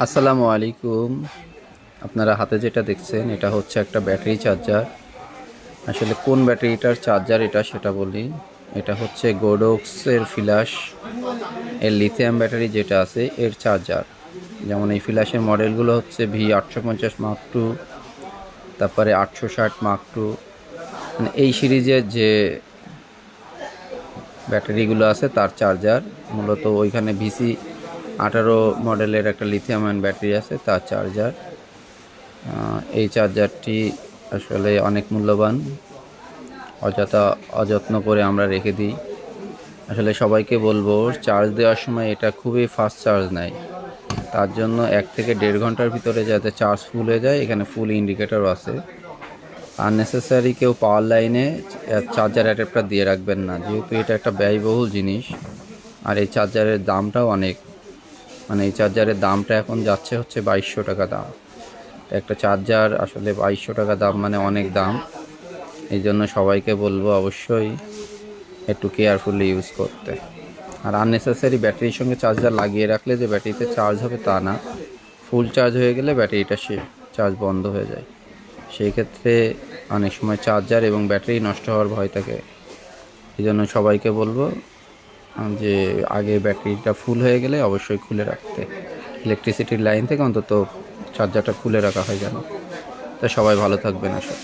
আসসালামু আলাইকুম। আপনারা হাতে যেটা দেখছেন এটা হচ্ছে একটা ব্যাটারি চার্জার। আসলে কোন ব্যাটারিটার চার্জার এটা সেটা বলি। এটা হচ্ছে গোডক্সের ফ্ল্যাশ এর লিথিয়াম ব্যাটারি যেটা আছে এর চার্জার। যেমন এই ফ্ল্যাশের মডেলগুলো হচ্ছে V850 Mark II, তারপরে 860 Mark II। মানে এই সিরিজের যে ব্যাটারিগুলো আছে তার চার্জার মূলত ওইখানে VC18 মডেলের একটা লিথিয়াম আয়ন ব্যাটারি আছে তার চার্জার। এই চার্জারটি আসলে অনেক মূল্যবান, অযত্ন করে আমরা রেখে দিই। আসলে সবাইকে বলবো চার্জ দেওয়ার সময় এটা খুবই ফাস্ট চার্জ নেয়, তার জন্য 1 থেকে 1.5 ঘন্টার ভিতরে যাতে চার্জ ফুল হয়ে যায় এখানে ফুল ইন্ডিকেটরও আছে। আননেসেসারি কেউ পাওয়ার লাইনে চার্জার অ্যাডাপ্টার দিয়ে রাখবেন না, যেহেতু এটা একটা ব্যয়বহুল জিনিস। আর এই চার্জারের দামটাও অনেক, মানে এই চার্জারের দামটা এখন যাচ্ছে হচ্ছে 2200 টাকা দাম। একটা চার্জার আসলে 2200 টাকা দাম মানে অনেক দাম। এই জন্য সবাইকে বলবো অবশ্যই একটু কেয়ারফুলি ইউজ করতে। আর আননেসেসারি ব্যাটারির সঙ্গে চার্জার লাগিয়ে রাখলে যে ব্যাটারিতে চার্জ হবে তা না, ফুল চার্জ হয়ে গেলে ব্যাটারিটা চার্জ বন্ধ হয়ে যায়। সেই ক্ষেত্রে অনেক সময় চার্জার এবং ব্যাটারি নষ্ট হওয়ার ভয় থাকে। এই জন্য সবাইকে বলবো যে আগে ব্যাটারিটা ফুল হয়ে গেলে অবশ্যই খুলে রাখতে, ইলেকট্রিসিটির লাইন থেকে অন্তত চার্জারটা খুলে রাখা হয় যেন। তা সবাই ভালো থাকবেন আসলে।